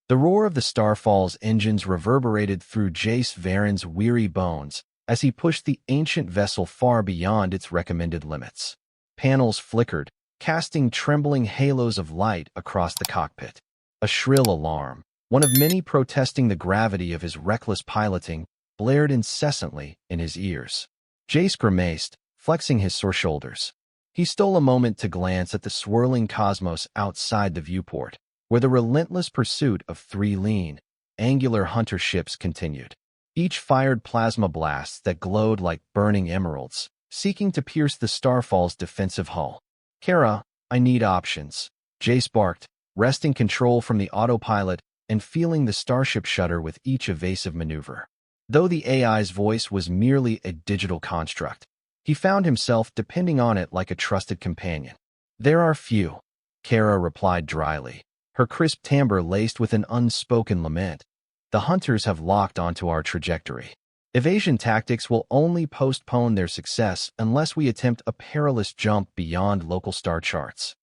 The roar of the Starfall's engines reverberated through Jace Varen's weary bones as he pushed the ancient vessel far beyond its recommended limits. Panels flickered, casting trembling halos of light across the cockpit. A shrill alarm, one of many protesting the gravity of his reckless piloting, blared incessantly in his ears. Jace grimaced, flexing his sore shoulders. He stole a moment to glance at the swirling cosmos outside the viewport, where the relentless pursuit of three lean, angular hunter ships continued. Each fired plasma blasts that glowed like burning emeralds, seeking to pierce the Starfall's defensive hull. "Kara, I need options," Jace barked, wresting control from the autopilot and feeling the starship shudder with each evasive maneuver. Though the AI's voice was merely a digital construct, he found himself depending on it like a trusted companion. "There are few," Kara replied dryly, her crisp timbre laced with an unspoken lament. "The hunters have locked onto our trajectory. Evasion tactics will only postpone their success unless we attempt a perilous jump beyond local star charts."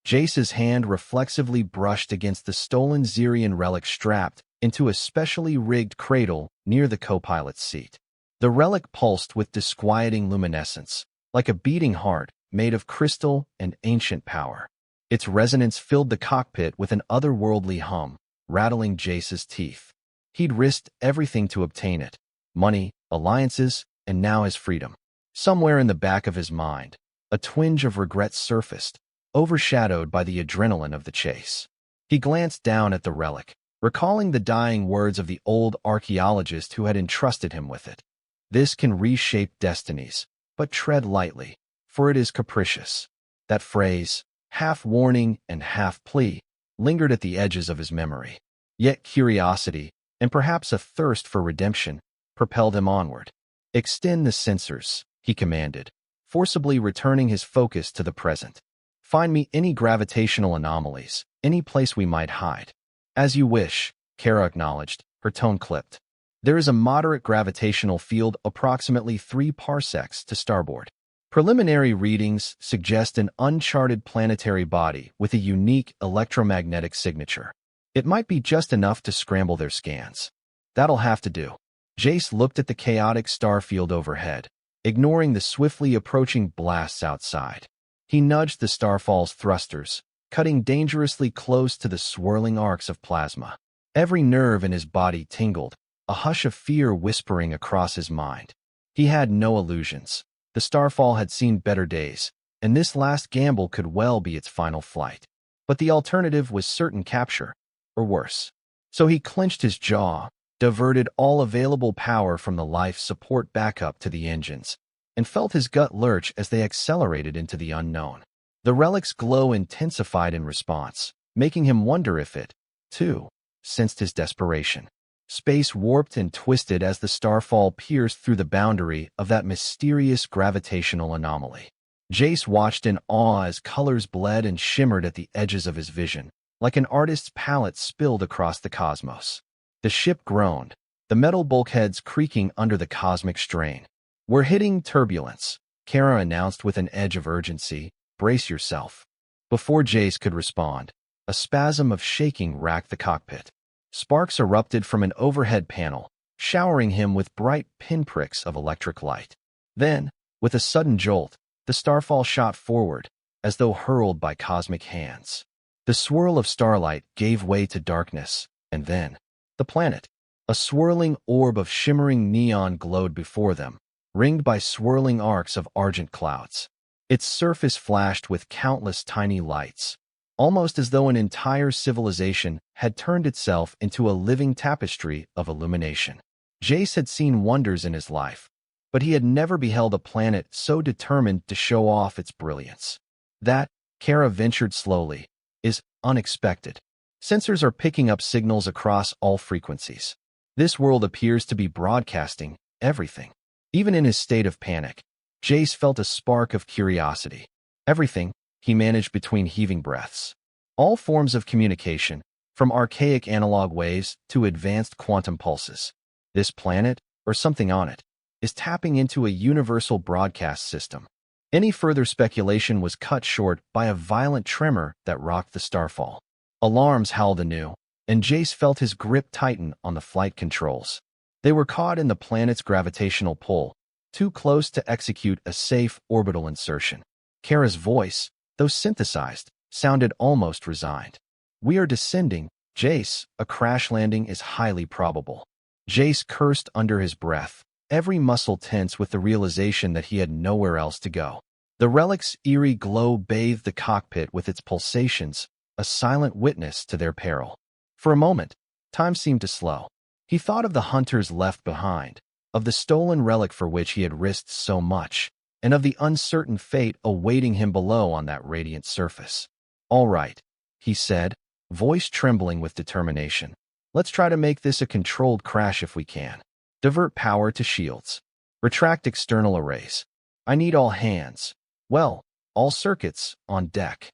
Jace's hand reflexively brushed against the stolen Xerian relic strapped into a specially rigged cradle near the co-pilot's seat. The relic pulsed with disquieting luminescence, like a beating heart made of crystal and ancient power. Its resonance filled the cockpit with an otherworldly hum, rattling Jace's teeth. He'd risked everything to obtain it: money, alliances, and now his freedom. Somewhere in the back of his mind, a twinge of regret surfaced, overshadowed by the adrenaline of the chase. He glanced down at the relic, recalling the dying words of the old archaeologist who had entrusted him with it. "This can reshape destinies, but tread lightly, for it is capricious." That phrase, half warning and half plea, lingered at the edges of his memory. Yet curiosity, and perhaps a thirst for redemption, propelled him onward. "Extend the sensors," he commanded, forcibly returning his focus to the present. "Find me any gravitational anomalies, any place we might hide." "As you wish," Kara acknowledged, her tone clipped. "There is a moderate gravitational field approximately 3 parsecs to starboard. Preliminary readings suggest an uncharted planetary body with a unique electromagnetic signature. It might be just enough to scramble their scans." "That'll have to do." Jace looked at the chaotic starfield overhead, ignoring the swiftly approaching blasts outside. He nudged the Starfall's thrusters, cutting dangerously close to the swirling arcs of plasma. Every nerve in his body tingled, a hush of fear whispering across his mind. He had no illusions. The Starfall had seen better days, and this last gamble could well be its final flight. But the alternative was certain capture, or worse. So he clenched his jaw, diverted all available power from the life support backup to the engines, and felt his gut lurch as they accelerated into the unknown. The relic's glow intensified in response, making him wonder if it, too, sensed his desperation. Space warped and twisted as the Starfall pierced through the boundary of that mysterious gravitational anomaly. Jace watched in awe as colors bled and shimmered at the edges of his vision, like an artist's palette spilled across the cosmos. The ship groaned, the metal bulkheads creaking under the cosmic strain. "We're hitting turbulence," Kara announced with an edge of urgency. "Brace yourself." Before Jace could respond, a spasm of shaking racked the cockpit. Sparks erupted from an overhead panel, showering him with bright pinpricks of electric light. Then, with a sudden jolt, the Starfall shot forward, as though hurled by cosmic hands. The swirl of starlight gave way to darkness, and then, the planet. A swirling orb of shimmering neon glowed before them, ringed by swirling arcs of argent clouds. Its surface flashed with countless tiny lights, almost as though an entire civilization had turned itself into a living tapestry of illumination. Jace had seen wonders in his life, but he had never beheld a planet so determined to show off its brilliance. That, Kara ventured slowly, is unexpected. Sensors are picking up signals across all frequencies. This world appears to be broadcasting everything. Even in his state of panic, Jace felt a spark of curiosity. Everything, he managed between heaving breaths. All forms of communication, from archaic analog waves to advanced quantum pulses. This planet, or something on it, is tapping into a universal broadcast system. Any further speculation was cut short by a violent tremor that rocked the Starfall. Alarms howled anew, and Jace felt his grip tighten on the flight controls. They were caught in the planet's gravitational pull, too close to execute a safe orbital insertion. Kara's voice, though synthesized, sounded almost resigned. "We are descending, Jace. A crash landing is highly probable." Jace cursed under his breath, every muscle tense with the realization that he had nowhere else to go. The relic's eerie glow bathed the cockpit with its pulsations, a silent witness to their peril. For a moment, time seemed to slow. He thought of the hunters left behind, of the stolen relic for which he had risked so much, and of the uncertain fate awaiting him below on that radiant surface. "All right," he said, voice trembling with determination. "Let's try to make this a controlled crash if we can. Divert power to shields. Retract external arrays. I need all hands. Well, all circuits on deck."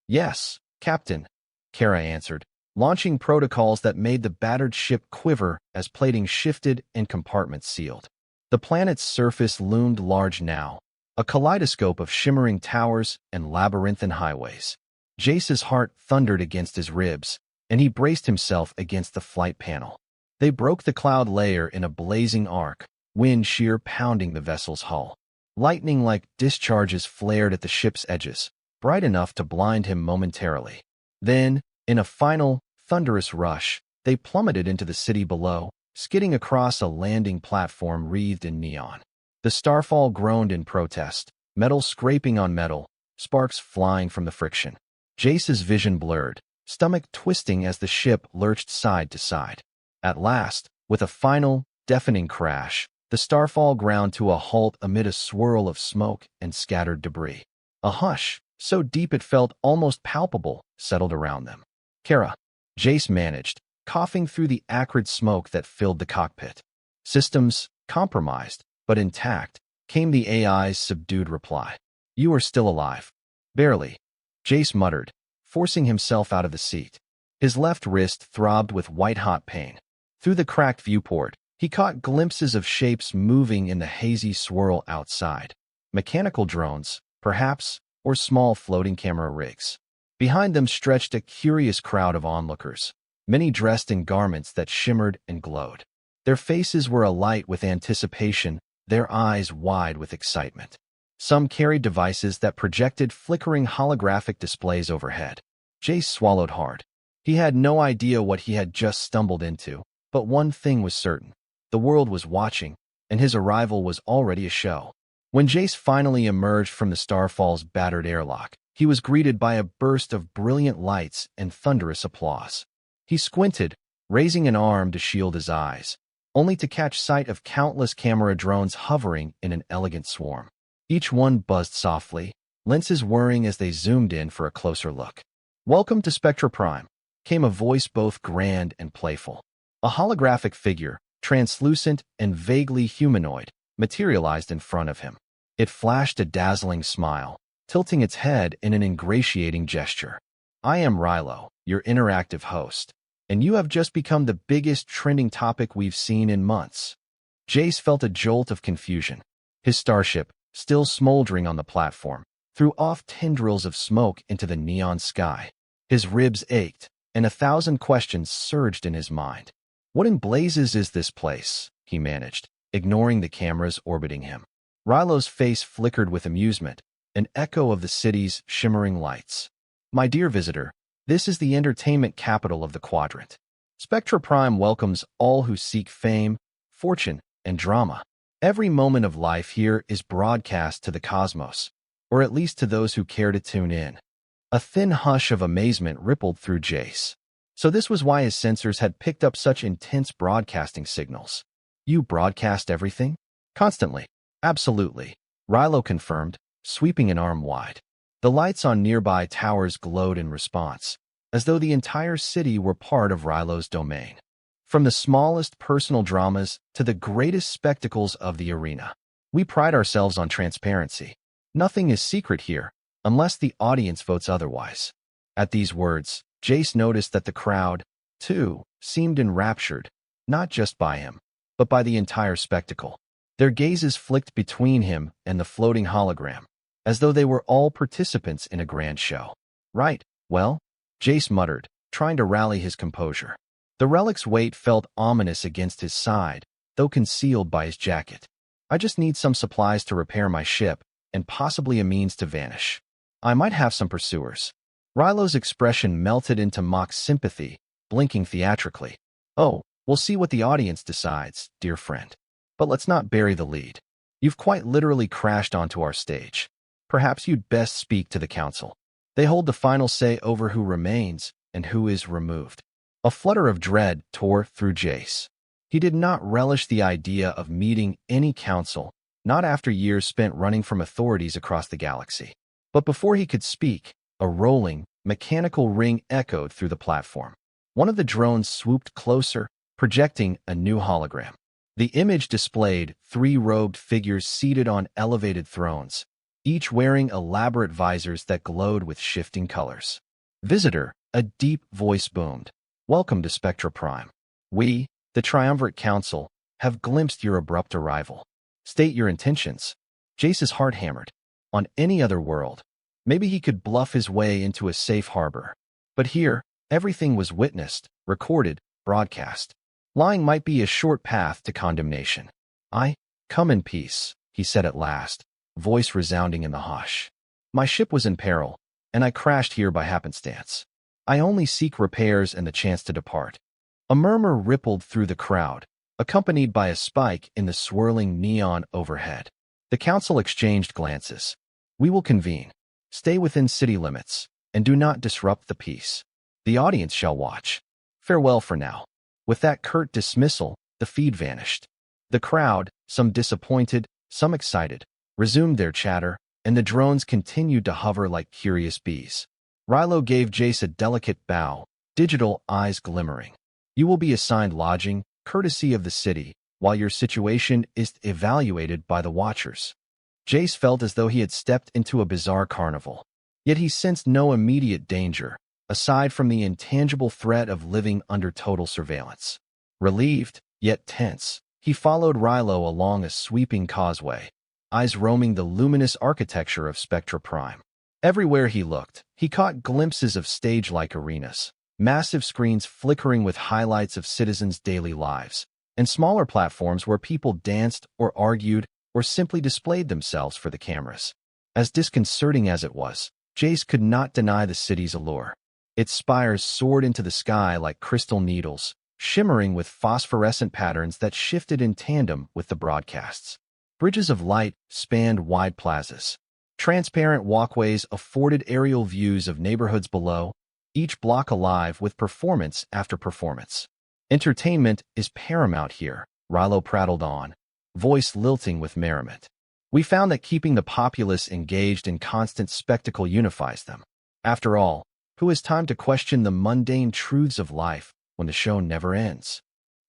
"Yes, Captain," Kara answered, launching protocols that made the battered ship quiver as plating shifted and compartments sealed. The planet's surface loomed large now, a kaleidoscope of shimmering towers and labyrinthine highways. Jace's heart thundered against his ribs, and he braced himself against the flight panel. They broke the cloud layer in a blazing arc, wind shear pounding the vessel's hull. Lightning-like discharges flared at the ship's edges, bright enough to blind him momentarily. Then, in a final, thunderous rush, they plummeted into the city below, skidding across a landing platform wreathed in neon. The starfall groaned in protest, metal scraping on metal, sparks flying from the friction. Jace's vision blurred, stomach twisting as the ship lurched side to side. At last, with a final, deafening crash, the starfall ground to a halt amid a swirl of smoke and scattered debris. A hush, so deep it felt almost palpable, settled around them. "Kara," Jace managed, coughing through the acrid smoke that filled the cockpit. "Systems, compromised, but intact," came the AI's subdued reply. "You are still alive." "Barely," Jace muttered, forcing himself out of the seat. His left wrist throbbed with white-hot pain. Through the cracked viewport, he caught glimpses of shapes moving in the hazy swirl outside. Mechanical drones, perhaps, or small floating camera rigs. Behind them stretched a curious crowd of onlookers, many dressed in garments that shimmered and glowed. Their faces were alight with anticipation, their eyes wide with excitement. Some carried devices that projected flickering holographic displays overhead. Jace swallowed hard. He had no idea what he had just stumbled into, but one thing was certain. The world was watching, and his arrival was already a show. When Jace finally emerged from the Starfall's battered airlock, he was greeted by a burst of brilliant lights and thunderous applause. He squinted, raising an arm to shield his eyes, only to catch sight of countless camera drones hovering in an elegant swarm. Each one buzzed softly, lenses whirring as they zoomed in for a closer look. "Welcome to Spectra Prime," came a voice both grand and playful. A holographic figure, translucent and vaguely humanoid, materialized in front of him. It flashed a dazzling smile, tilting its head in an ingratiating gesture. "I am Rilo, your interactive host, and you have just become the biggest trending topic we've seen in months." Jace felt a jolt of confusion. His starship, still smoldering on the platform, threw off tendrils of smoke into the neon sky. His ribs ached, and 1,000 questions surged in his mind. "What in blazes is this place?" he managed, ignoring the cameras orbiting him. Rilo's face flickered with amusement, an echo of the city's shimmering lights. "My dear visitor, this is the entertainment capital of the quadrant. Spectra Prime welcomes all who seek fame, fortune, and drama. Every moment of life here is broadcast to the cosmos, or at least to those who care to tune in." A thin hush of amazement rippled through Jace. So this was why his sensors had picked up such intense broadcasting signals. "You broadcast everything?" "Constantly." "Absolutely," Rilo confirmed, sweeping an arm wide. The lights on nearby towers glowed in response, as though the entire city were part of Rilo's domain. From the smallest personal dramas to the greatest spectacles of the arena. "We pride ourselves on transparency. Nothing is secret here, unless the audience votes otherwise." At these words, Jace noticed that the crowd, too, seemed enraptured, not just by him, but by the entire spectacle. Their gazes flicked between him and the floating hologram, as though they were all participants in a grand show. "Right, well," Jace muttered, trying to rally his composure. The relic's weight felt ominous against his side, though concealed by his jacket. I just need some supplies to repair my ship, and possibly a means to vanish. I might have some pursuers. Rilo's expression melted into mock sympathy, blinking theatrically. Oh, we'll see what the audience decides, dear friend. But let's not bury the lead. You've quite literally crashed onto our stage. Perhaps you'd best speak to the council. They hold the final say over who remains and who is removed. A flutter of dread tore through Jace. He did not relish the idea of meeting any council, not after years spent running from authorities across the galaxy. But before he could speak, a rolling, mechanical ring echoed through the platform. One of the drones swooped closer, projecting a new hologram. The image displayed 3 robed figures seated on elevated thrones, each wearing elaborate visors that glowed with shifting colors. "Visitor," a deep voice boomed. "Welcome to Spectra Prime. We, the Triumvirate Council, have glimpsed your abrupt arrival. State your intentions." Jace's heart hammered. On any other world, maybe he could bluff his way into a safe harbor. But here, everything was witnessed, recorded, broadcast. Lying might be a short path to condemnation. "I come in peace," he said at last, voice resounding in the hush. "My ship was in peril, and I crashed here by happenstance. I only seek repairs and the chance to depart." A murmur rippled through the crowd, accompanied by a spike in the swirling neon overhead. The council exchanged glances. "We will convene. Stay within city limits, and do not disrupt the peace. The audience shall watch. Farewell for now." With that curt dismissal, the feed vanished. The crowd, some disappointed, some excited, resumed their chatter, and the drones continued to hover like curious bees. Rilo gave Jace a delicate bow, digital eyes glimmering. "You will be assigned lodging, courtesy of the city, while your situation is evaluated by the Watchers." Jace felt as though he had stepped into a bizarre carnival. Yet he sensed no immediate danger, aside from the intangible threat of living under total surveillance. Relieved, yet tense, he followed Rilo along a sweeping causeway, eyes roaming the luminous architecture of Spectra Prime. Everywhere he looked, he caught glimpses of stage-like arenas, massive screens flickering with highlights of citizens' daily lives, and smaller platforms where people danced or argued or simply displayed themselves for the cameras. As disconcerting as it was, Jace could not deny the city's allure. Its spires soared into the sky like crystal needles, shimmering with phosphorescent patterns that shifted in tandem with the broadcasts. Bridges of light spanned wide plazas. Transparent walkways afforded aerial views of neighborhoods below, each block alive with performance after performance. "Entertainment is paramount here," Rilo prattled on, voice lilting with merriment. "We found that keeping the populace engaged in constant spectacle unifies them. After all, who has time to question the mundane truths of life when the show never ends?"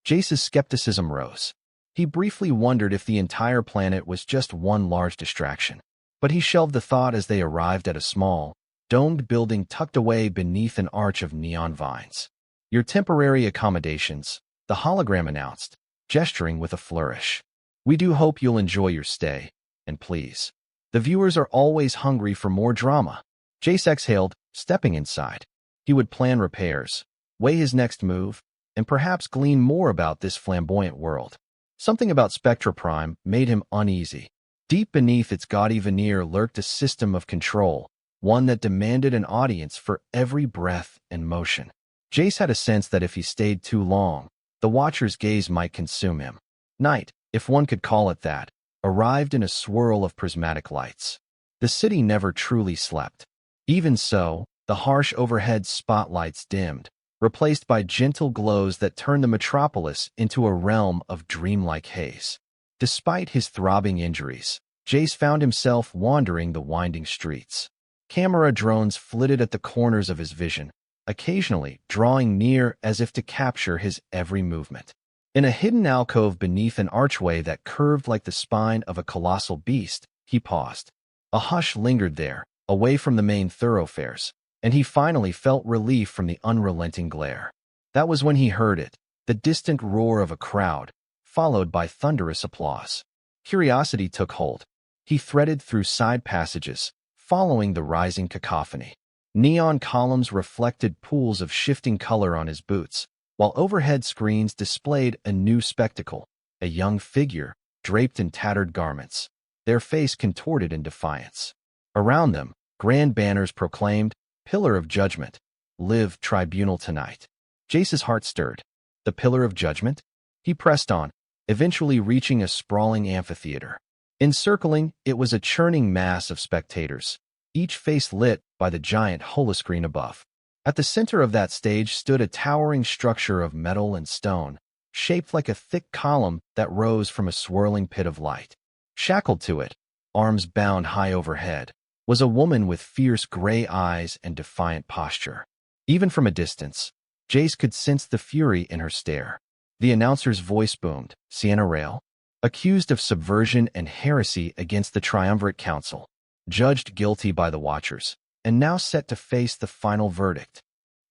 Jace's skepticism rose. He briefly wondered if the entire planet was just one large distraction. But he shelved the thought as they arrived at a small, domed building tucked away beneath an arch of neon vines. "Your temporary accommodations," the hologram announced, gesturing with a flourish. "We do hope you'll enjoy your stay, and please. The viewers are always hungry for more drama." Jace exhaled, stepping inside. He would plan repairs, weigh his next move, and perhaps glean more about this flamboyant world. Something about Spectra Prime made him uneasy. Deep beneath its gaudy veneer lurked a system of control, one that demanded an audience for every breath and motion. Jace had a sense that if he stayed too long, the Watcher's gaze might consume him. Night, if one could call it that, arrived in a swirl of prismatic lights. The city never truly slept. Even so, the harsh overhead spotlights dimmed, replaced by gentle glows that turned the metropolis into a realm of dreamlike haze. Despite his throbbing injuries, Jace found himself wandering the winding streets. Camera drones flitted at the corners of his vision, occasionally drawing near as if to capture his every movement. In a hidden alcove beneath an archway that curved like the spine of a colossal beast, he paused. A hush lingered there, away from the main thoroughfares, and he finally felt relief from the unrelenting glare. That was when he heard it, the distant roar of a crowd, followed by thunderous applause. Curiosity took hold. He threaded through side passages, following the rising cacophony. Neon columns reflected pools of shifting color on his boots, while overhead screens displayed a new spectacle, a young figure draped in tattered garments, their face contorted in defiance. Around them, grand banners proclaimed, "Pillar of Judgment, live tribunal tonight." Jace's heart stirred. The Pillar of Judgment? He pressed on, eventually reaching a sprawling amphitheater. Encircling, it was a churning mass of spectators, each face lit by the giant holoscreen above. At the center of that stage stood a towering structure of metal and stone, shaped like a thick column that rose from a swirling pit of light. Shackled to it, arms bound high overhead, was a woman with fierce gray eyes and defiant posture. Even from a distance, Jace could sense the fury in her stare. The announcer's voice boomed, "Sienna Rael, accused of subversion and heresy against the Triumvirate Council, judged guilty by the Watchers, and now set to face the final verdict."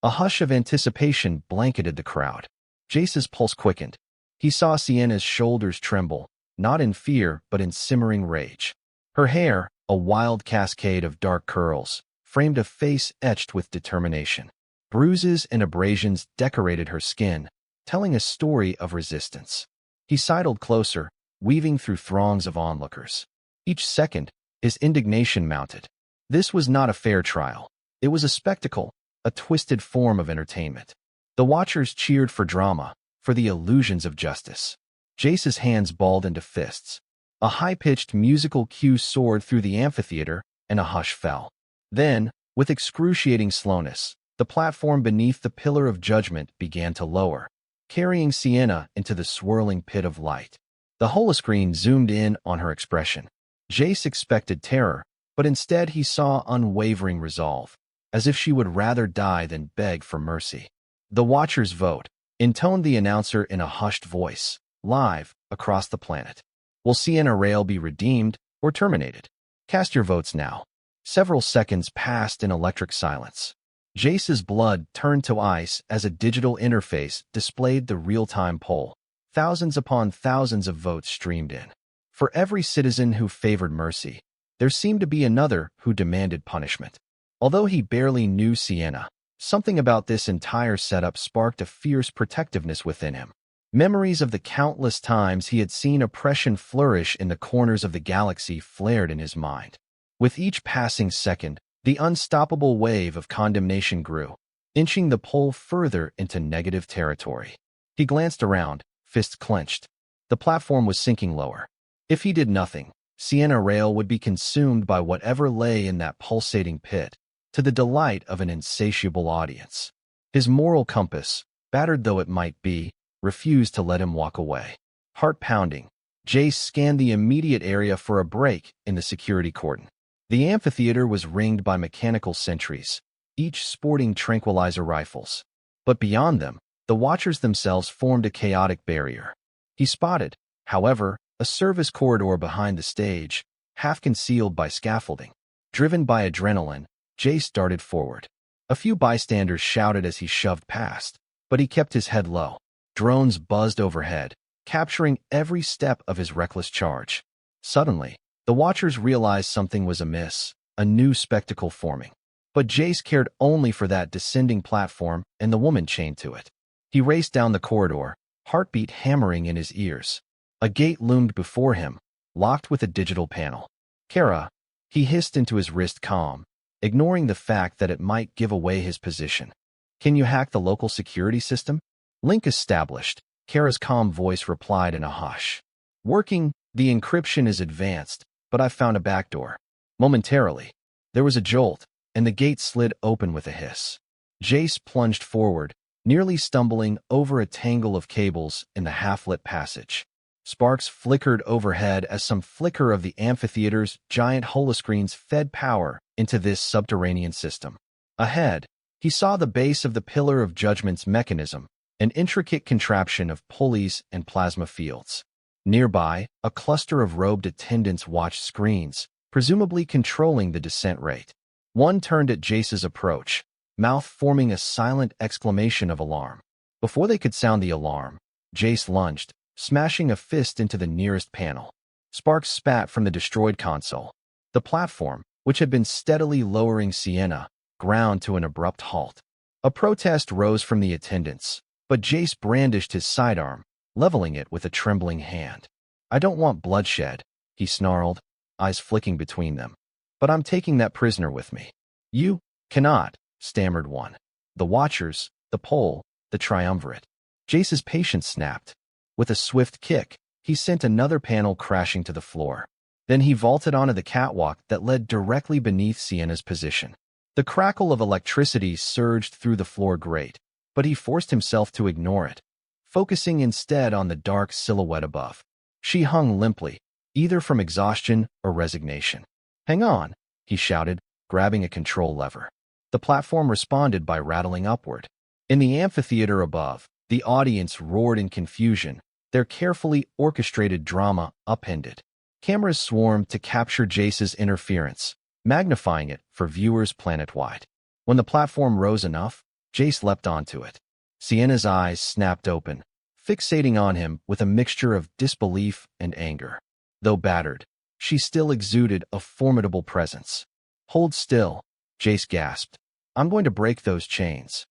A hush of anticipation blanketed the crowd. Jace's pulse quickened. He saw Sienna's shoulders tremble, not in fear but in simmering rage. Her hair, a wild cascade of dark curls, framed a face etched with determination. Bruises and abrasions decorated her skin, telling a story of resistance. He sidled closer, weaving through throngs of onlookers. Each second, his indignation mounted. This was not a fair trial. It was a spectacle, a twisted form of entertainment. The Watchers cheered for drama, for the illusions of justice. Jace's hands balled into fists. A high-pitched musical cue soared through the amphitheater, and a hush fell. Then, with excruciating slowness, the platform beneath the Pillar of Judgment began to lower, carrying Sienna into the swirling pit of light. The holoscreen zoomed in on her expression. Jace expected terror, but instead he saw unwavering resolve, as if she would rather die than beg for mercy. "The Watchers vote," intoned the announcer in a hushed voice, live across the planet. "Will Sienna Rael be redeemed or terminated? Cast your votes now." Several seconds passed in electric silence. Jace's blood turned to ice as a digital interface displayed the real-time poll. Thousands upon thousands of votes streamed in. For every citizen who favored mercy, there seemed to be another who demanded punishment. Although he barely knew Sienna, something about this entire setup sparked a fierce protectiveness within him. Memories of the countless times he had seen oppression flourish in the corners of the galaxy flared in his mind. With each passing second, the unstoppable wave of condemnation grew, inching the poll further into negative territory. He glanced around, fists clenched. The platform was sinking lower. If he did nothing, Sienna Rael would be consumed by whatever lay in that pulsating pit, to the delight of an insatiable audience. His moral compass, battered though it might be, refused to let him walk away. Heart pounding, Jace scanned the immediate area for a break in the security cordon. The amphitheater was ringed by mechanical sentries, each sporting tranquilizer rifles. But beyond them, the Watchers themselves formed a chaotic barrier. He spotted, however, a service corridor behind the stage, half concealed by scaffolding. Driven by adrenaline, Jace darted forward. A few bystanders shouted as he shoved past, but he kept his head low. Drones buzzed overhead, capturing every step of his reckless charge. Suddenly, the Watchers realized something was amiss, a new spectacle forming. But Jace cared only for that descending platform and the woman chained to it. He raced down the corridor, heartbeat hammering in his ears. A gate loomed before him, locked with a digital panel. "Kara," he hissed into his wrist calm, ignoring the fact that it might give away his position. "Can you hack the local security system?" "Link established," Kara's calm voice replied in a hush. "Working, the encryption is advanced, but I found a backdoor." Momentarily, there was a jolt, and the gate slid open with a hiss. Jace plunged forward, nearly stumbling over a tangle of cables in the half-lit passage. Sparks flickered overhead as some flicker of the amphitheater's giant holoscreens fed power into this subterranean system. Ahead, he saw the base of the Pillar of Judgment's mechanism, an intricate contraption of pulleys and plasma fields. Nearby, a cluster of robed attendants watched screens, presumably controlling the descent rate. One turned at Jace's approach, mouth forming a silent exclamation of alarm. Before they could sound the alarm, Jace lunged, smashing a fist into the nearest panel. Sparks spat from the destroyed console. The platform, which had been steadily lowering Sienna, ground to an abrupt halt. A protest rose from the attendants, But Jace brandished his sidearm, leveling it with a trembling hand. I don't want bloodshed, he snarled, eyes flicking between them. But I'm taking that prisoner with me. You cannot, stammered one. The Watchers, the pole, the triumvirate. Jace's patience snapped. With a swift kick, he sent another panel crashing to the floor. Then he vaulted onto the catwalk that led directly beneath Sienna's position. The crackle of electricity surged through the floor grate, but he forced himself to ignore it, focusing instead on the dark silhouette above. She hung limply, either from exhaustion or resignation. Hang on, he shouted, grabbing a control lever. The platform responded by rattling upward. In the amphitheater above, the audience roared in confusion, their carefully orchestrated drama upended. Cameras swarmed to capture Jace's interference, magnifying it for viewers planet-wide. When the platform rose enough, Jace leapt onto it. Sienna's eyes snapped open, fixating on him with a mixture of disbelief and anger. Though battered, she still exuded a formidable presence. Hold still, Jace gasped. I'm going to break those chains.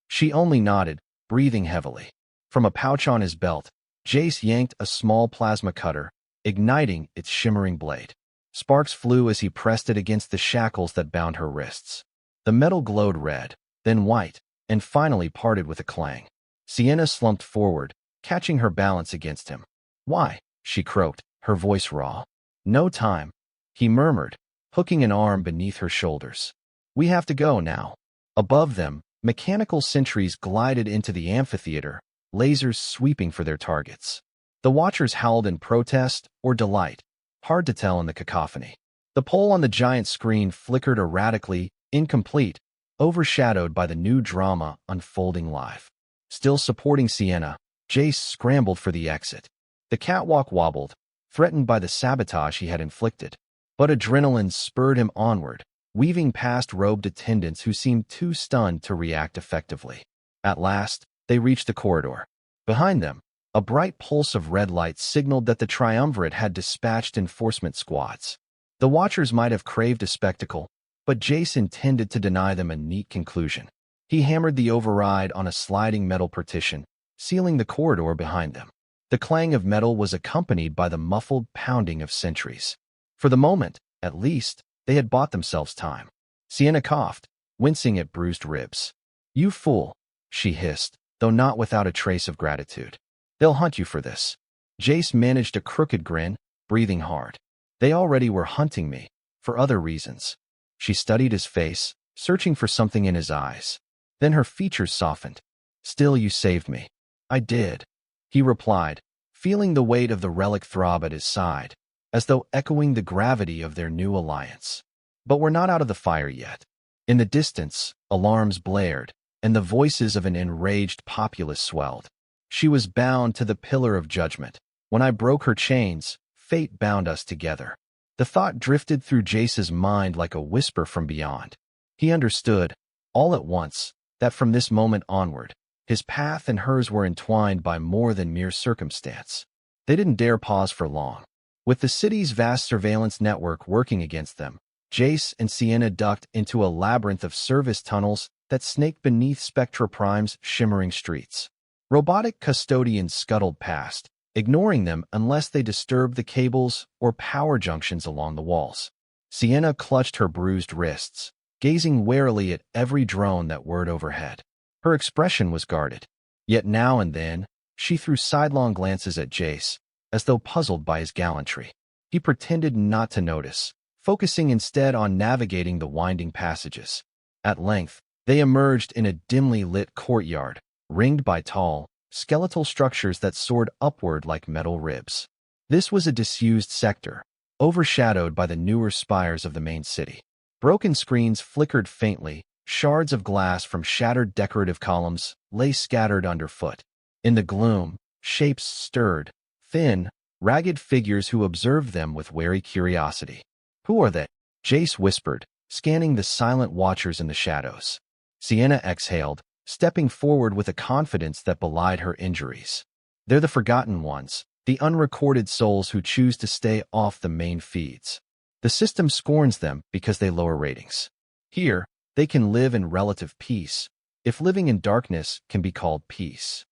She only nodded, breathing heavily. From a pouch on his belt, Jace yanked a small plasma cutter, igniting its shimmering blade. Sparks flew as he pressed it against the shackles that bound her wrists. The metal glowed red, then white, and finally parted with a clang. Sienna slumped forward, catching her balance against him. Why? She croaked, her voice raw. No time, he murmured, hooking an arm beneath her shoulders. We have to go now. Above them, mechanical sentries glided into the amphitheater, lasers sweeping for their targets. The Watchers howled in protest or delight, hard to tell in the cacophony. The pole on the giant screen flickered erratically, incomplete, overshadowed by the new drama unfolding live. Still supporting Sienna, Jace scrambled for the exit. The catwalk wobbled, threatened by the sabotage he had inflicted. But adrenaline spurred him onward, weaving past robed attendants who seemed too stunned to react effectively. At last, they reached the corridor. Behind them, a bright pulse of red light signaled that the triumvirate had dispatched enforcement squads. The Watchers might have craved a spectacle, but Jace intended to deny them a neat conclusion. He hammered the override on a sliding metal partition, sealing the corridor behind them. The clang of metal was accompanied by the muffled pounding of sentries. For the moment, at least, they had bought themselves time. Sienna coughed, wincing at bruised ribs. You fool, she hissed, though not without a trace of gratitude. They'll hunt you for this. Jace managed a crooked grin, breathing hard. They already were hunting me, for other reasons. She studied his face, searching for something in his eyes. Then her features softened. Still, you saved me. I did, he replied, feeling the weight of the relic throb at his side, as though echoing the gravity of their new alliance. But we're not out of the fire yet. In the distance, alarms blared, and the voices of an enraged populace swelled. She was bound to the pillar of judgment. When I broke her chains, fate bound us together. The thought drifted through Jace's mind like a whisper from beyond. He understood, all at once, that from this moment onward, his path and hers were entwined by more than mere circumstance. They didn't dare pause for long. With the city's vast surveillance network working against them, Jace and Sienna ducked into a labyrinth of service tunnels that snaked beneath Spectra Prime's shimmering streets. Robotic custodians scuttled past, ignoring them unless they disturbed the cables or power junctions along the walls. Sienna clutched her bruised wrists, gazing warily at every drone that whirred overhead. Her expression was guarded, yet now and then, she threw sidelong glances at Jace, as though puzzled by his gallantry. He pretended not to notice, focusing instead on navigating the winding passages. At length, they emerged in a dimly lit courtyard, ringed by tall, skeletal structures that soared upward like metal ribs. This was a disused sector, overshadowed by the newer spires of the main city. Broken screens flickered faintly, shards of glass from shattered decorative columns lay scattered underfoot. In the gloom, shapes stirred, thin, ragged figures who observed them with wary curiosity. Who are they? Jace whispered, scanning the silent watchers in the shadows. Sienna exhaled, stepping forward with a confidence that belied her injuries. They're the forgotten ones, the unrecorded souls who choose to stay off the main feeds. The system scorns them because they lower ratings. Here, they can live in relative peace, if living in darkness can be called peace.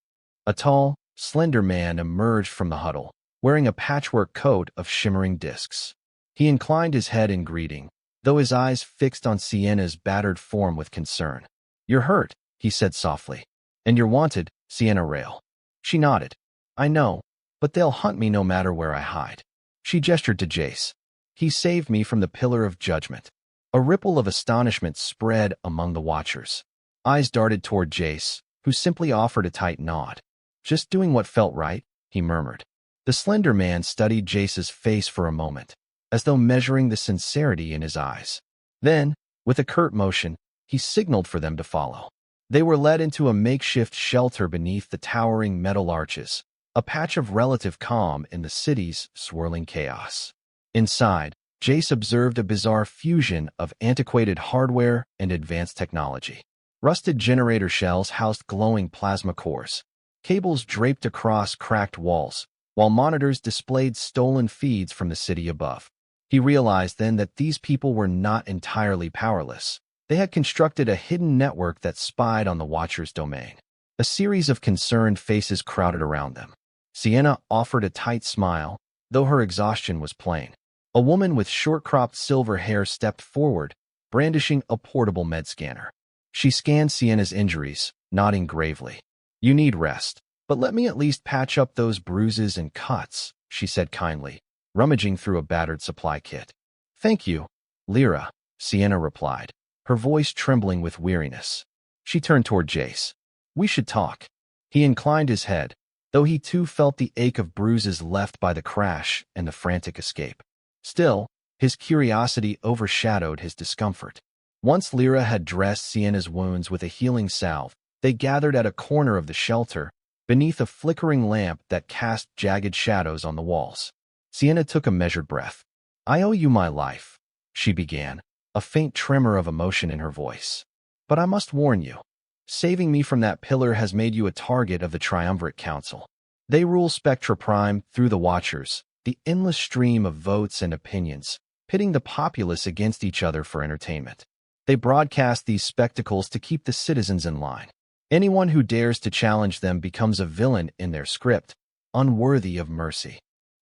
A tall, slender man emerged from the huddle, wearing a patchwork coat of shimmering discs. He inclined his head in greeting, though his eyes fixed on Sienna's battered form with concern. "You're hurt," he said softly. "And you're wanted, Sienna Rael." She nodded. "I know, but they'll hunt me no matter where I hide." She gestured to Jace. "He saved me from the pillar of judgment." A ripple of astonishment spread among the watchers. Eyes darted toward Jace, who simply offered a tight nod. "Just doing what felt right," he murmured. The slender man studied Jace's face for a moment, as though measuring the sincerity in his eyes. Then, with a curt motion, he signaled for them to follow. They were led into a makeshift shelter beneath the towering metal arches, a patch of relative calm in the city's swirling chaos. Inside, Jace observed a bizarre fusion of antiquated hardware and advanced technology. Rusted generator shells housed glowing plasma cores. Cables draped across cracked walls, while monitors displayed stolen feeds from the city above. He realized then that these people were not entirely powerless. They had constructed a hidden network that spied on the Watcher's domain. A series of concerned faces crowded around them. Sienna offered a tight smile, though her exhaustion was plain. A woman with short-cropped silver hair stepped forward, brandishing a portable med scanner. She scanned Sienna's injuries, nodding gravely. "You need rest, but let me at least patch up those bruises and cuts," she said kindly, rummaging through a battered supply kit. "Thank you, Lyra," Sienna replied, her voice trembling with weariness. She turned toward Jace. "We should talk." He inclined his head, though he too felt the ache of bruises left by the crash and the frantic escape. Still, his curiosity overshadowed his discomfort. Once Lyra had dressed Sienna's wounds with a healing salve, they gathered at a corner of the shelter, beneath a flickering lamp that cast jagged shadows on the walls. Sienna took a measured breath. "I owe you my life," she began, a faint tremor of emotion in her voice. "But I must warn you. Saving me from that pillar has made you a target of the Triumvirate Council. They rule Spectra Prime through the Watchers, the endless stream of votes and opinions, pitting the populace against each other for entertainment. They broadcast these spectacles to keep the citizens in line. Anyone who dares to challenge them becomes a villain in their script, unworthy of mercy."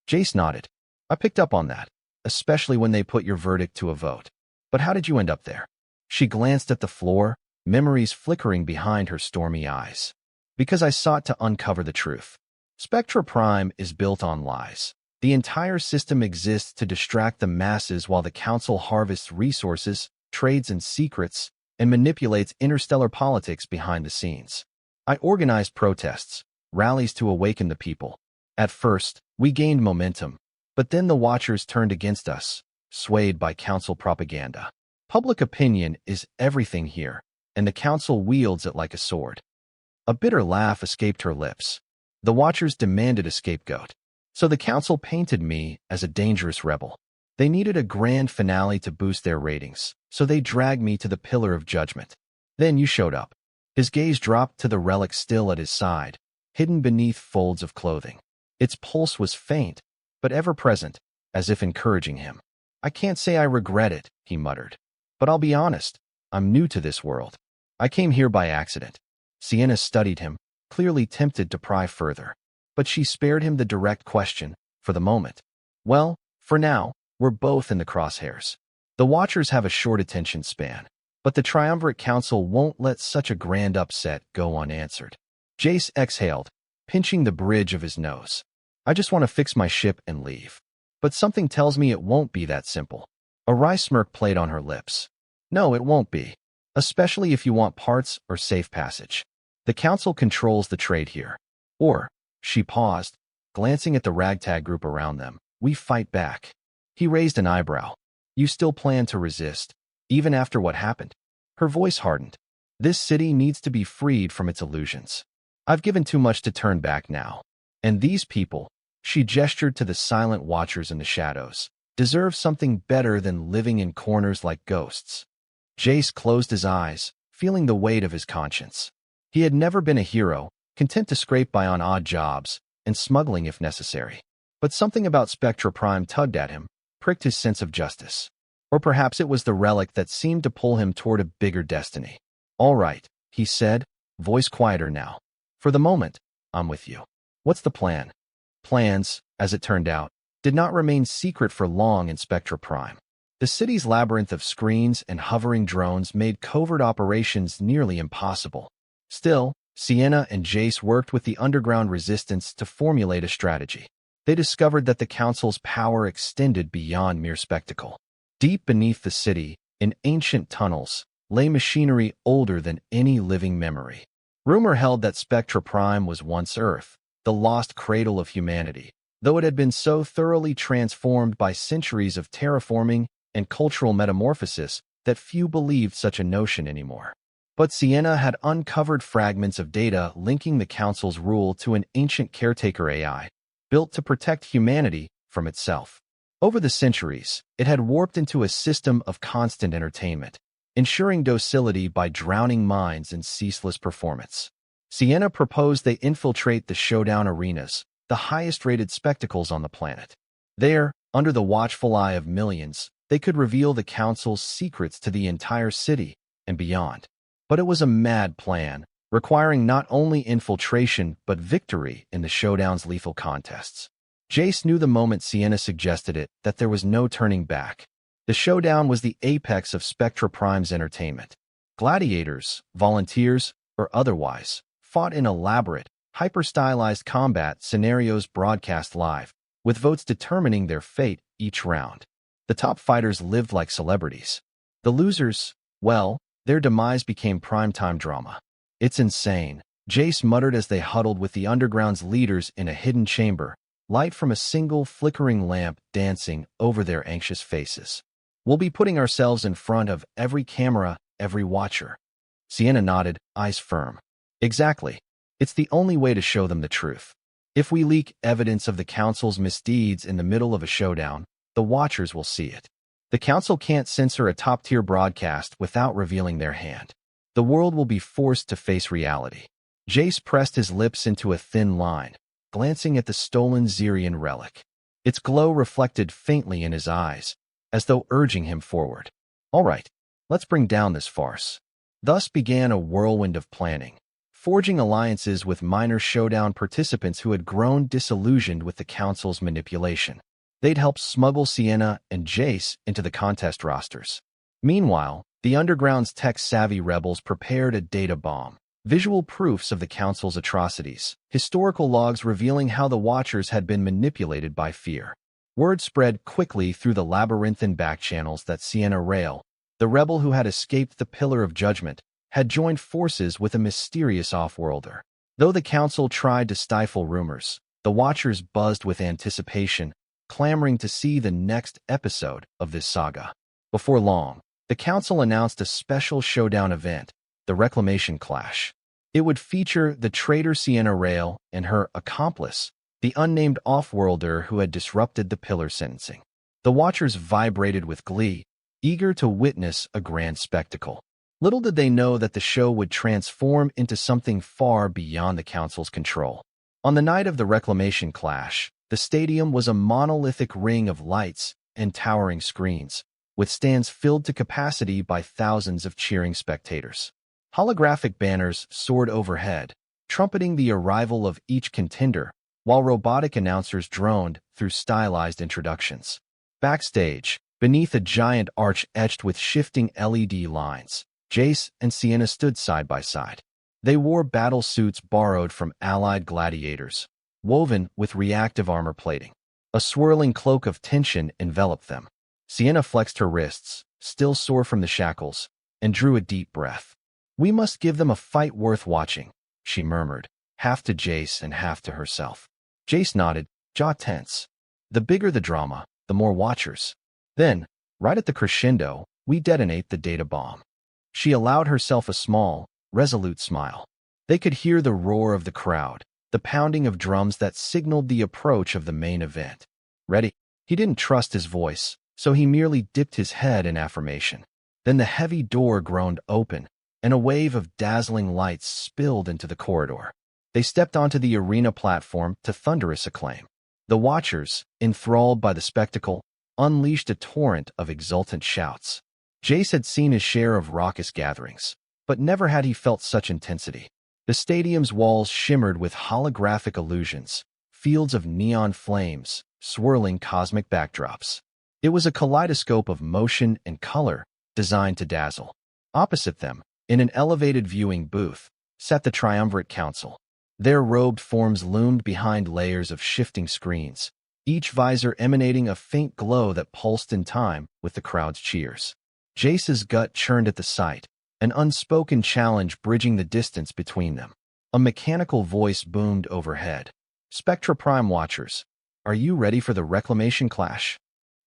Jace nodded. "I picked up on that, especially when they put your verdict to a vote. But how did you end up there?" She glanced at the floor, memories flickering behind her stormy eyes. "Because I sought to uncover the truth. Spectra Prime is built on lies. The entire system exists to distract the masses while the Council harvests resources, trades in secrets, and manipulates interstellar politics behind the scenes. I organized protests, rallies to awaken the people. At first, we gained momentum, but then the Watchers turned against us, swayed by Council propaganda. Public opinion is everything here, and the Council wields it like a sword." A bitter laugh escaped her lips. "The Watchers demanded a scapegoat. So the Council painted me as a dangerous rebel. They needed a grand finale to boost their ratings, so they dragged me to the Pillar of Judgment. Then you showed up." His gaze dropped to the relic still at his side, hidden beneath folds of clothing. Its pulse was faint, but ever-present, as if encouraging him. "I can't say I regret it," he muttered. "But I'll be honest, I'm new to this world. I came here by accident." Sienna studied him, clearly tempted to pry further. But she spared him the direct question, for the moment. "Well, for now, we're both in the crosshairs. The Watchers have a short attention span, but the Triumvirate Council won't let such a grand upset go unanswered." Jace exhaled, pinching the bridge of his nose. "I just want to fix my ship and leave. But something tells me it won't be that simple." A wry smirk played on her lips. "No, it won't be. Especially if you want parts or safe passage. The Council controls the trade here. Or," she paused, glancing at the ragtag group around them, "we fight back." He raised an eyebrow. "You still plan to resist, even after what happened?" Her voice hardened. "This city needs to be freed from its illusions. I've given too much to turn back now. And these people," she gestured to the silent Watchers in the shadows, "deserve something better than living in corners like ghosts." Jace closed his eyes, feeling the weight of his conscience. He had never been a hero, content to scrape by on odd jobs, and smuggling if necessary. But something about Spectra Prime tugged at him, pricked his sense of justice. Or perhaps it was the relic that seemed to pull him toward a bigger destiny. "All right," he said, voice quieter now. For the moment, I'm with you. What's the plan? Plans, as it turned out, did not remain secret for long in Spectra Prime. The city's labyrinth of screens and hovering drones made covert operations nearly impossible. Still, Sienna and Jace worked with the underground resistance to formulate a strategy. They discovered that the Council's power extended beyond mere spectacle. Deep beneath the city, in ancient tunnels, lay machinery older than any living memory. Rumor held that Spectra Prime was once Earth, the lost cradle of humanity, though it had been so thoroughly transformed by centuries of terraforming and cultural metamorphosis that few believed such a notion anymore. But Sienna had uncovered fragments of data linking the Council's rule to an ancient caretaker AI, built to protect humanity from itself. Over the centuries, it had warped into a system of constant entertainment, ensuring docility by drowning minds in ceaseless performance. Sienna proposed they infiltrate the showdown arenas, the highest-rated spectacles on the planet. There, under the watchful eye of millions, they could reveal the Council's secrets to the entire city and beyond. But it was a mad plan, requiring not only infiltration but victory in the showdown's lethal contests. Jace knew the moment Sienna suggested it that there was no turning back. The showdown was the apex of Spectra Prime's entertainment. Gladiators, volunteers, or otherwise, fought in elaborate, hyper-stylized combat scenarios broadcast live, with votes determining their fate each round. The top fighters lived like celebrities. The losers, well, their demise became primetime drama. It's insane, Jace muttered as they huddled with the underground's leaders in a hidden chamber, light from a single flickering lamp dancing over their anxious faces. We'll be putting ourselves in front of every camera, every watcher. Sienna nodded, eyes firm. Exactly. It's the only way to show them the truth. If we leak evidence of the Council's misdeeds in the middle of a showdown, the watchers will see it. The Council can't censor a top-tier broadcast without revealing their hand. The world will be forced to face reality. Jace pressed his lips into a thin line, glancing at the stolen Xerian relic. Its glow reflected faintly in his eyes, as though urging him forward. All right, let's bring down this farce. Thus began a whirlwind of planning, forging alliances with minor showdown participants who had grown disillusioned with the Council's manipulation. They'd helped smuggle Sienna and Jace into the contest rosters. Meanwhile, the underground's tech-savvy rebels prepared a data bomb, visual proofs of the Council's atrocities, historical logs revealing how the Watchers had been manipulated by fear. Word spread quickly through the labyrinthine backchannels that Sienna Rael, the rebel who had escaped the Pillar of Judgment, had joined forces with a mysterious off-worlder. Though the Council tried to stifle rumors, the Watchers buzzed with anticipation, clamoring to see the next episode of this saga. Before long, the Council announced a special showdown event, the Reclamation Clash. It would feature the traitor Sienna Rael and her accomplice, the unnamed off-worlder who had disrupted the Pillar sentencing. The Watchers vibrated with glee, eager to witness a grand spectacle. Little did they know that the show would transform into something far beyond the Council's control. On the night of the Reclamation Clash, the stadium was a monolithic ring of lights and towering screens, with stands filled to capacity by thousands of cheering spectators. Holographic banners soared overhead, trumpeting the arrival of each contender, while robotic announcers droned through stylized introductions. Backstage, beneath a giant arch etched with shifting LED lines, Jace and Sienna stood side by side. They wore battle suits borrowed from allied gladiators, woven with reactive armor plating. A swirling cloak of tension enveloped them. Sienna flexed her wrists, still sore from the shackles, and drew a deep breath. "We must give them a fight worth watching," she murmured, half to Jace and half to herself. Jace nodded, jaw tense. "The bigger the drama, the more watchers." Then, right at the crescendo, we detonate the data bomb. She allowed herself a small, resolute smile. They could hear the roar of the crowd, the pounding of drums that signaled the approach of the main event. "Ready?" He didn't trust his voice, so he merely dipped his head in affirmation. Then the heavy door groaned open, and a wave of dazzling lights spilled into the corridor. They stepped onto the arena platform to thunderous acclaim. The watchers, enthralled by the spectacle, unleashed a torrent of exultant shouts. Jace had seen his share of raucous gatherings. but never had he felt such intensity. The stadium's walls shimmered with holographic illusions, fields of neon flames, swirling cosmic backdrops. It was a kaleidoscope of motion and color designed to dazzle. Opposite them, in an elevated viewing booth, sat the triumvirate council. Their robed forms loomed behind layers of shifting screens, each visor emanating a faint glow that pulsed in time with the crowd's cheers. Jace's gut churned at the sight, an unspoken challenge bridging the distance between them. A mechanical voice boomed overhead. "Spectra Prime watchers, are you ready for the reclamation clash?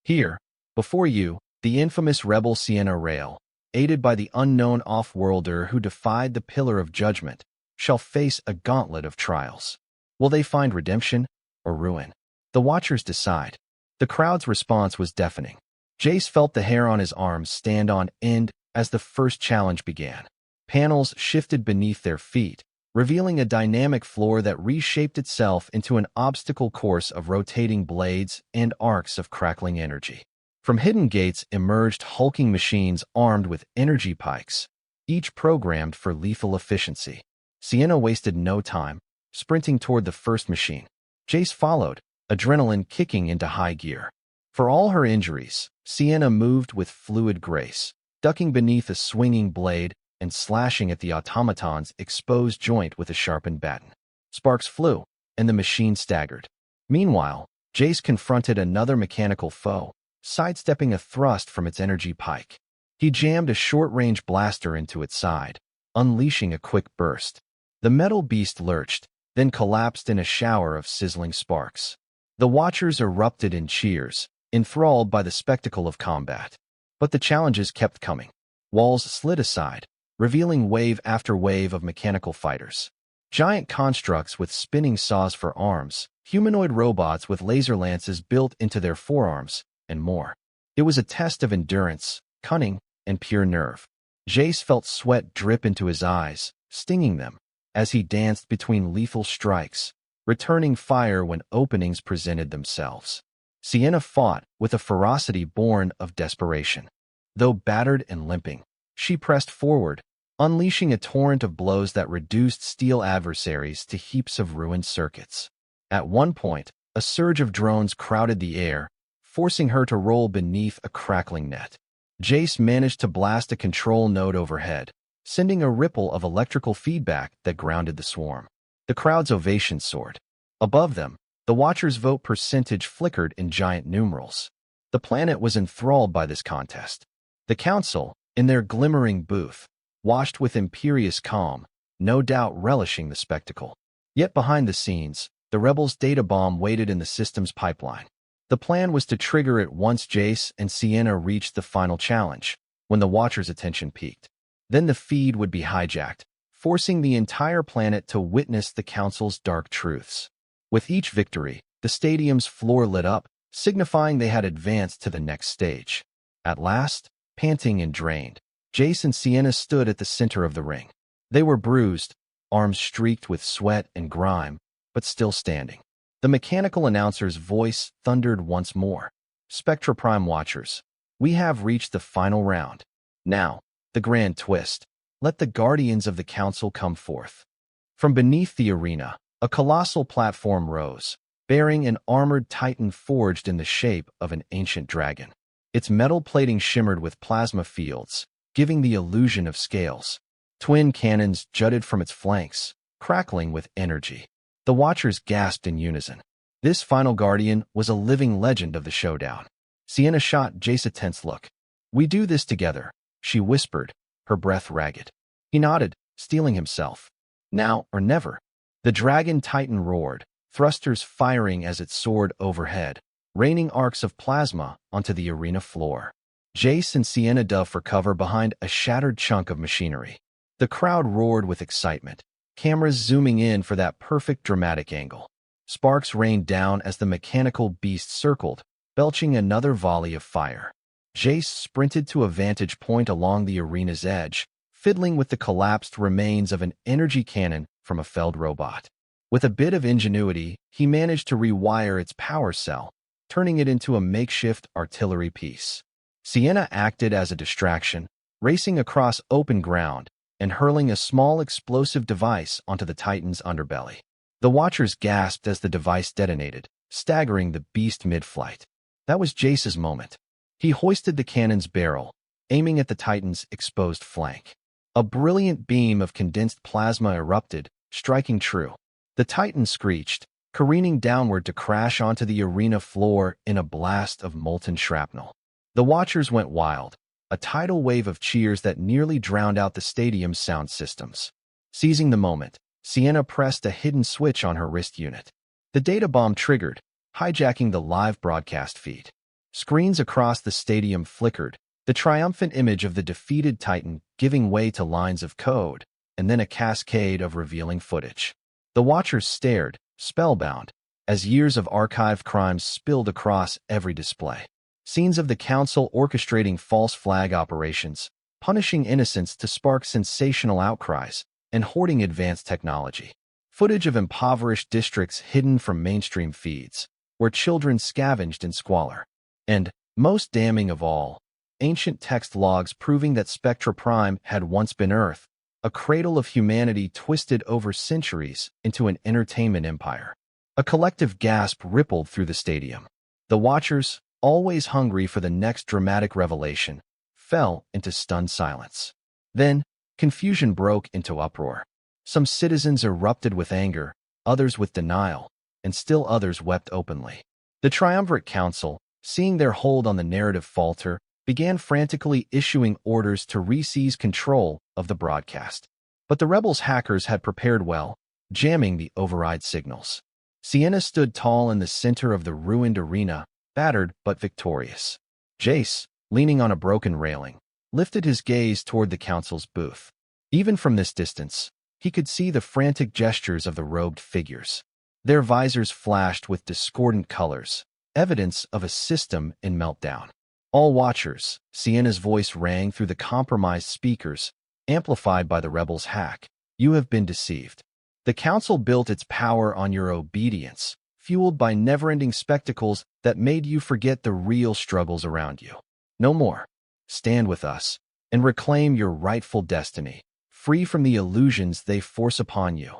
Here, before you, the infamous rebel Sienna Rael, aided by the unknown off-worlder who defied the Pillar of Judgment, shall face a gauntlet of trials. Will they find redemption or ruin? The watchers decide." The crowd's response was deafening. Jace felt the hair on his arms stand on end as the first challenge began. Panels shifted beneath their feet, revealing a dynamic floor that reshaped itself into an obstacle course of rotating blades and arcs of crackling energy. From hidden gates emerged hulking machines armed with energy pikes, each programmed for lethal efficiency. Sienna wasted no time, sprinting toward the first machine. Jace followed, adrenaline kicking into high gear. For all her injuries, Sienna moved with fluid grace, ducking beneath a swinging blade and slashing at the automaton's exposed joint with a sharpened baton. Sparks flew, and the machine staggered. Meanwhile, Jace confronted another mechanical foe, sidestepping a thrust from its energy pike. He jammed a short-range blaster into its side, unleashing a quick burst. The metal beast lurched, then collapsed in a shower of sizzling sparks. The watchers erupted in cheers, enthralled by the spectacle of combat. But the challenges kept coming. Walls slid aside, revealing wave after wave of mechanical fighters. Giant constructs with spinning saws for arms, humanoid robots with laser lances built into their forearms, and more. It was a test of endurance, cunning, and pure nerve. Jace felt sweat drip into his eyes, stinging them, as he danced between lethal strikes, returning fire when openings presented themselves. Sienna fought with a ferocity born of desperation. Though battered and limping, she pressed forward, unleashing a torrent of blows that reduced steel adversaries to heaps of ruined circuits. At one point, a surge of drones crowded the air, forcing her to roll beneath a crackling net. Jace managed to blast a control node overhead, sending a ripple of electrical feedback that grounded the swarm. The crowd's ovation soared. Above them, the Watchers' vote percentage flickered in giant numerals. The planet was enthralled by this contest. The Council, in their glimmering booth, watched with imperious calm, no doubt relishing the spectacle. Yet behind the scenes, the rebels' data bomb waited in the system's pipeline. The plan was to trigger it once Jace and Sienna reached the final challenge, when the Watchers' attention peaked. Then the feed would be hijacked, forcing the entire planet to witness the Council's dark truths. With each victory, the stadium's floor lit up, signifying they had advanced to the next stage. At last, panting and drained, Jace and Sienna stood at the center of the ring. They were bruised, arms streaked with sweat and grime, but still standing. The mechanical announcer's voice thundered once more. "Spectra Prime watchers, we have reached the final round. Now, the grand twist. Let the guardians of the Council come forth." From beneath the arena, a colossal platform rose, bearing an armored titan forged in the shape of an ancient dragon. Its metal plating shimmered with plasma fields, giving the illusion of scales. Twin cannons jutted from its flanks, crackling with energy. The Watchers gasped in unison. This final guardian was a living legend of the showdown. Sienna shot Jace a tense look. "We do this together," she whispered, her breath ragged. He nodded, steeling himself. "Now or never." The dragon titan roared, thrusters firing as it soared overhead, raining arcs of plasma onto the arena floor. Jace and Sienna dove for cover behind a shattered chunk of machinery. The crowd roared with excitement, cameras zooming in for that perfect dramatic angle. Sparks rained down as the mechanical beast circled, belching another volley of fire. Jace sprinted to a vantage point along the arena's edge, fiddling with the collapsed remains of an energy cannon from a felled robot. With a bit of ingenuity, he managed to rewire its power cell, turning it into a makeshift artillery piece. Sienna acted as a distraction, racing across open ground, and hurling a small explosive device onto the Titan's underbelly. The Watchers gasped as the device detonated, staggering the beast mid-flight. That was Jace's moment. He hoisted the cannon's barrel, aiming at the Titan's exposed flank. A brilliant beam of condensed plasma erupted, striking true. The Titan screeched, careening downward to crash onto the arena floor in a blast of molten shrapnel. The Watchers went wild, a tidal wave of cheers that nearly drowned out the stadium's sound systems. Seizing the moment, Sienna pressed a hidden switch on her wrist unit. The data bomb triggered, hijacking the live broadcast feed. Screens across the stadium flickered, the triumphant image of the defeated Titan giving way to lines of code, and then a cascade of revealing footage. The Watchers stared, spellbound, as years of archived crimes spilled across every display. Scenes of the Council orchestrating false flag operations, punishing innocents to spark sensational outcries, and hoarding advanced technology. Footage of impoverished districts hidden from mainstream feeds, where children scavenged in squalor. And, most damning of all, ancient text logs proving that Spectra Prime had once been Earth, a cradle of humanity twisted over centuries into an entertainment empire. A collective gasp rippled through the stadium. The Watchers, always hungry for the next dramatic revelation, fell into stunned silence. Then, confusion broke into uproar. Some citizens erupted with anger, others with denial, and still others wept openly. The triumvirate council, seeing their hold on the narrative falter, began frantically issuing orders to re-seize control of the broadcast. But the rebels' hackers had prepared well, jamming the override signals. Sienna stood tall in the center of the ruined arena, battered but victorious. Jace, leaning on a broken railing, lifted his gaze toward the council's booth. Even from this distance, he could see the frantic gestures of the robed figures. Their visors flashed with discordant colors, evidence of a system in meltdown. All Watchers, Sienna's voice rang through the compromised speakers, amplified by the rebels' hack. You have been deceived. The council built its power on your obedience, fueled by never-ending spectacles that made you forget the real struggles around you. No more. Stand with us and reclaim your rightful destiny, free from the illusions they force upon you.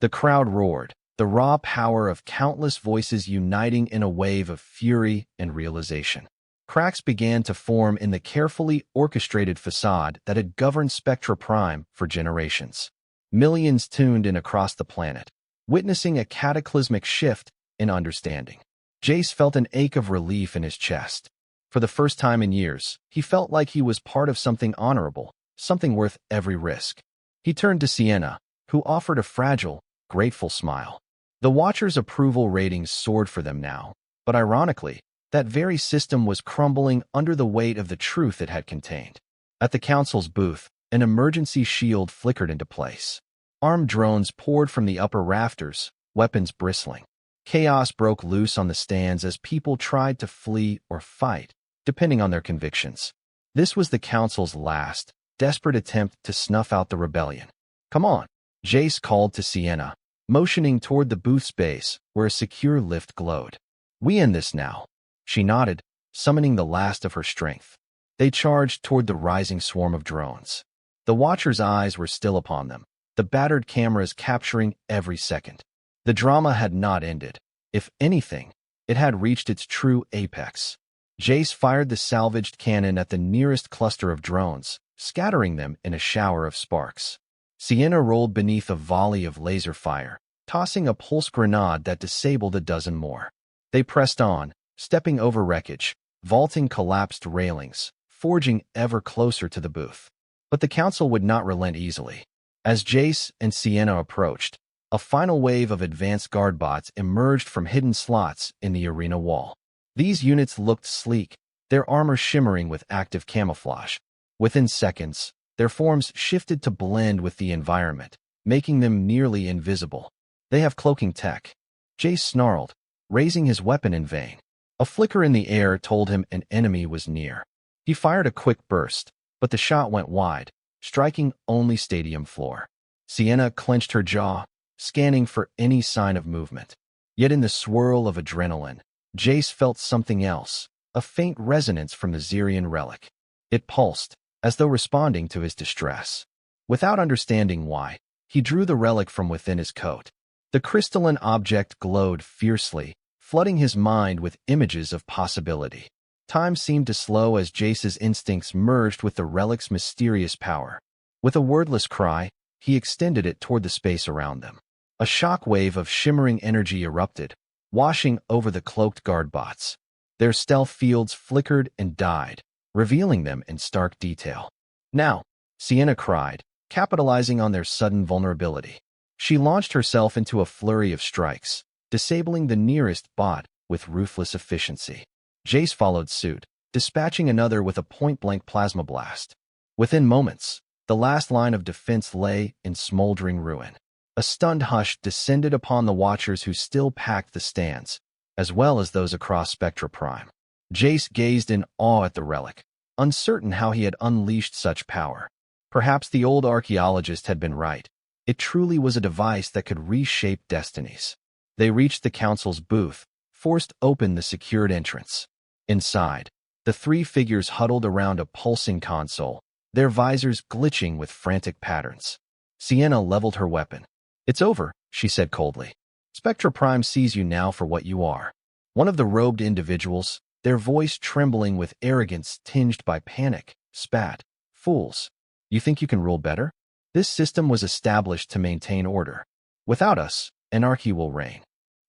The crowd roared, the raw power of countless voices uniting in a wave of fury and realization. Cracks began to form in the carefully orchestrated facade that had governed Spectra Prime for generations. Millions tuned in across the planet, witnessing a cataclysmic shift in understanding. Jace felt an ache of relief in his chest. For the first time in years, he felt like he was part of something honorable, something worth every risk. He turned to Sienna, who offered a fragile, grateful smile. The Watchers' approval ratings soared for them now, but ironically, that very system was crumbling under the weight of the truth it had contained. At the council's booth, an emergency shield flickered into place. Armed drones poured from the upper rafters, weapons bristling. Chaos broke loose on the stands as people tried to flee or fight, depending on their convictions. This was the council's last, desperate attempt to snuff out the rebellion. Come on, Jace called to Sienna, motioning toward the booth space where a secure lift glowed. We end this now. She nodded, summoning the last of her strength. They charged toward the rising swarm of drones. The Watchers' eyes were still upon them, the battered cameras capturing every second. The drama had not ended. If anything, it had reached its true apex. Jace fired the salvaged cannon at the nearest cluster of drones, scattering them in a shower of sparks. Sienna rolled beneath a volley of laser fire, tossing a pulse grenade that disabled a dozen more. They pressed on, stepping over wreckage, vaulting collapsed railings, forging ever closer to the booth. But the council would not relent easily. As Jace and Sienna approached, a final wave of advanced guard bots emerged from hidden slots in the arena wall. These units looked sleek, their armor shimmering with active camouflage. Within seconds, their forms shifted to blend with the environment, making them nearly invisible. They have cloaking tech. Jace snarled, raising his weapon in vain. A flicker in the air told him an enemy was near. He fired a quick burst, but the shot went wide, striking only stadium floor. Sienna clenched her jaw, scanning for any sign of movement. Yet in the swirl of adrenaline, Jace felt something else, a faint resonance from the Xerian relic. It pulsed, as though responding to his distress. Without understanding why, he drew the relic from within his coat. The crystalline object glowed fiercely, flooding his mind with images of possibility. Time seemed to slow as Jace's instincts merged with the relic's mysterious power. With a wordless cry, he extended it toward the space around them. A shock wave of shimmering energy erupted, washing over the cloaked guard bots. Their stealth fields flickered and died, revealing them in stark detail. Now, Sienna cried, capitalizing on their sudden vulnerability. She launched herself into a flurry of strikes, disabling the nearest bot with ruthless efficiency. Jace followed suit, dispatching another with a point-blank plasma blast. Within moments, the last line of defense lay in smoldering ruin. A stunned hush descended upon the watchers who still packed the stands, as well as those across Spectra Prime. Jace gazed in awe at the relic, uncertain how he had unleashed such power. Perhaps the old archaeologist had been right. It truly was a device that could reshape destinies. They reached the council's booth, forced open the secured entrance. Inside, the three figures huddled around a pulsing console, their visors glitching with frantic patterns. Sienna leveled her weapon. "It's over," she said coldly. "Spectra Prime sees you now for what you are." One of the robed individuals, their voice trembling with arrogance tinged by panic, spat, "Fools. You think you can rule better? This system was established to maintain order. Without us, anarchy will reign."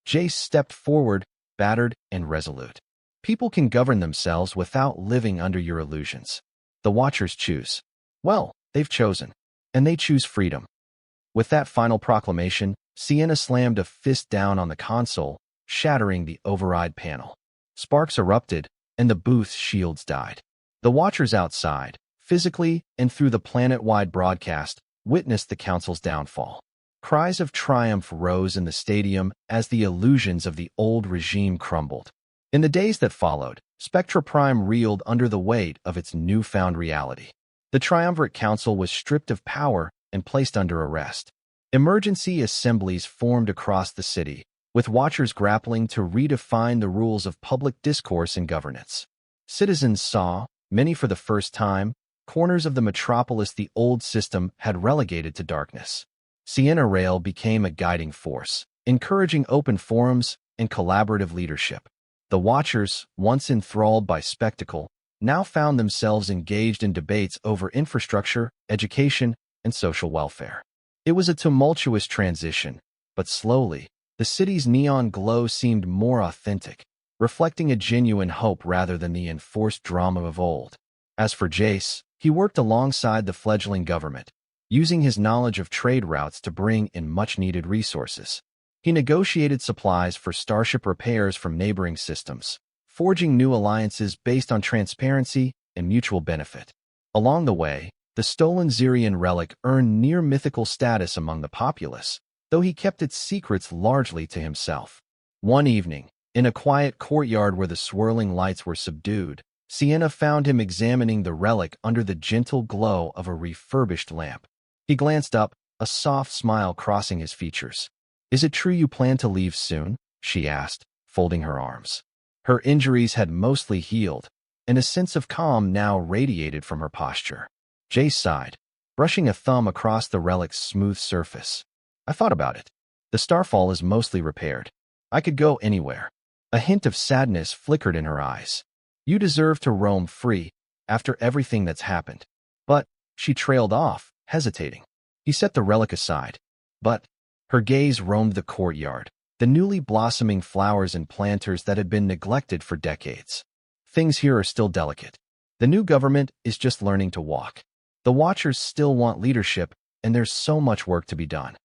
Jace stepped forward, battered and resolute. "People can govern themselves without living under your illusions. The Watchers choose. Well, they've chosen. And they choose freedom." With that final proclamation, Sienna slammed a fist down on the console, shattering the override panel. Sparks erupted, and the booth's shields died. The Watchers outside, physically and through the planet-wide broadcast, witnessed the council's downfall. Cries of triumph rose in the stadium as the illusions of the old regime crumbled. In the days that followed, Spectra Prime reeled under the weight of its newfound reality. The Triumvirate Council was stripped of power and placed under arrest. Emergency assemblies formed across the city, with Watchers grappling to redefine the rules of public discourse and governance. Citizens saw, many for the first time, corners of the metropolis the old system had relegated to darkness. Sienna Rael became a guiding force, encouraging open forums and collaborative leadership. The Watchers, once enthralled by spectacle, now found themselves engaged in debates over infrastructure, education, and social welfare. It was a tumultuous transition, but slowly, the city's neon glow seemed more authentic, reflecting a genuine hope rather than the enforced drama of old. As for Jace, he worked alongside the fledgling government, using his knowledge of trade routes to bring in much-needed resources. He negotiated supplies for starship repairs from neighboring systems, forging new alliances based on transparency and mutual benefit. Along the way, the stolen Xerian relic earned near-mythical status among the populace, though he kept its secrets largely to himself. One evening, in a quiet courtyard where the swirling lights were subdued, Sienna found him examining the relic under the gentle glow of a refurbished lamp. He glanced up, a soft smile crossing his features. "Is it true you plan to leave soon?" she asked, folding her arms. Her injuries had mostly healed, and a sense of calm now radiated from her posture. Jace sighed, brushing a thumb across the relic's smooth surface. "I thought about it. The starfall is mostly repaired. I could go anywhere." A hint of sadness flickered in her eyes. "You deserve to roam free, after everything that's happened." "But," she trailed off, hesitating. He set the relic aside. "But," her gaze roamed the courtyard, the newly blossoming flowers and planters that had been neglected for decades. "Things here are still delicate. The new government is just learning to walk. The Watchers still want leadership, and there's so much work to be done."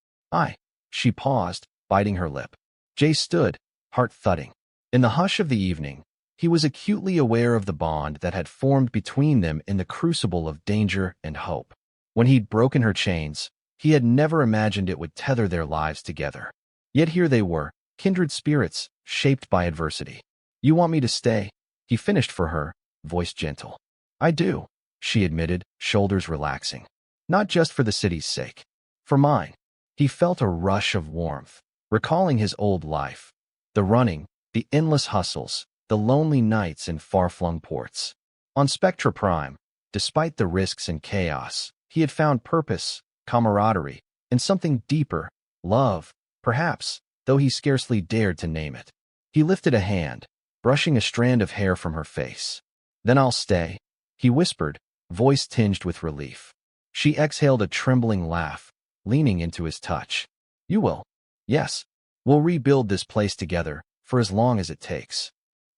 She paused, biting her lip. Jace stood, heart thudding. In the hush of the evening, he was acutely aware of the bond that had formed between them in the crucible of danger and hope. When he'd broken her chains, he had never imagined it would tether their lives together. Yet here they were, kindred spirits, shaped by adversity. "You want me to stay?" he finished for her, voice gentle. "I do," she admitted, shoulders relaxing. "Not just for the city's sake. For mine." He felt a rush of warmth, recalling his old life. The running, the endless hustles, the lonely nights in far-flung ports. On Spectra Prime, despite the risks and chaos, He had found purpose, camaraderie, and something deeper, love, perhaps, though he scarcely dared to name it. He lifted a hand, brushing a strand of hair from her face. "Then I'll stay," he whispered, voice tinged with relief. She exhaled a trembling laugh, leaning into his touch. "You will. Yes. We'll rebuild this place together, for as long as it takes."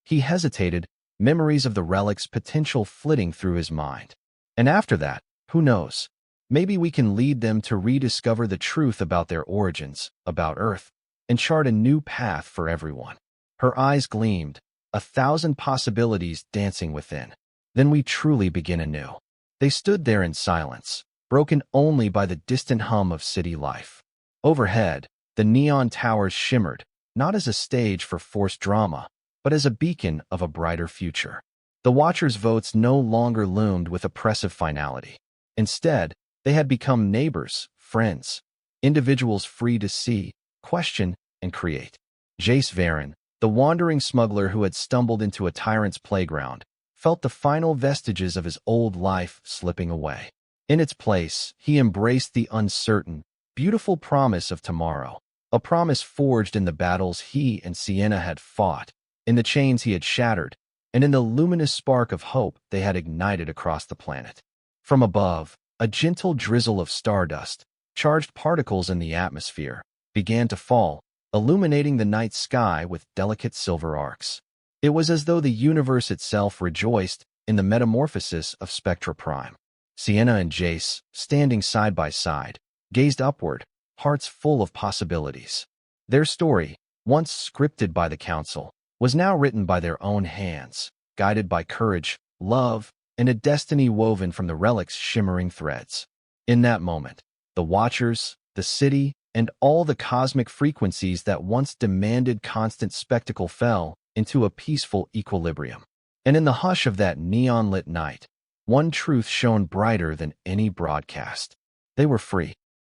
He hesitated, memories of the relic's potential flitting through his mind. "And after that, who knows? Maybe we can lead them to rediscover the truth about their origins, about Earth, and chart a new path for everyone." Her eyes gleamed, a thousand possibilities dancing within. "Then we truly begin anew." They stood there in silence, broken only by the distant hum of city life. Overhead, the neon towers shimmered, not as a stage for forced drama, but as a beacon of a brighter future. The Watchers' votes no longer loomed with oppressive finality. Instead, they had become neighbors, friends, individuals free to see, question, and create. Jace Varen, the wandering smuggler who had stumbled into a tyrant's playground, felt the final vestiges of his old life slipping away. In its place, he embraced the uncertain, beautiful promise of tomorrow, a promise forged in the battles he and Sienna had fought, in the chains he had shattered, and in the luminous spark of hope they had ignited across the planet. From above, a gentle drizzle of stardust, charged particles in the atmosphere, began to fall, illuminating the night sky with delicate silver arcs. It was as though the universe itself rejoiced in the metamorphosis of Spectra Prime. Sienna and Jace, standing side by side, gazed upward, hearts full of possibilities. Their story, once scripted by the Council, was now written by their own hands, guided by courage, love, and a destiny woven from the relic's shimmering threads. In that moment, the Watchers, the city, and all the cosmic frequencies that once demanded constant spectacle fell into a peaceful equilibrium. And in the hush of that neon-lit night, one truth shone brighter than any broadcast. They were free.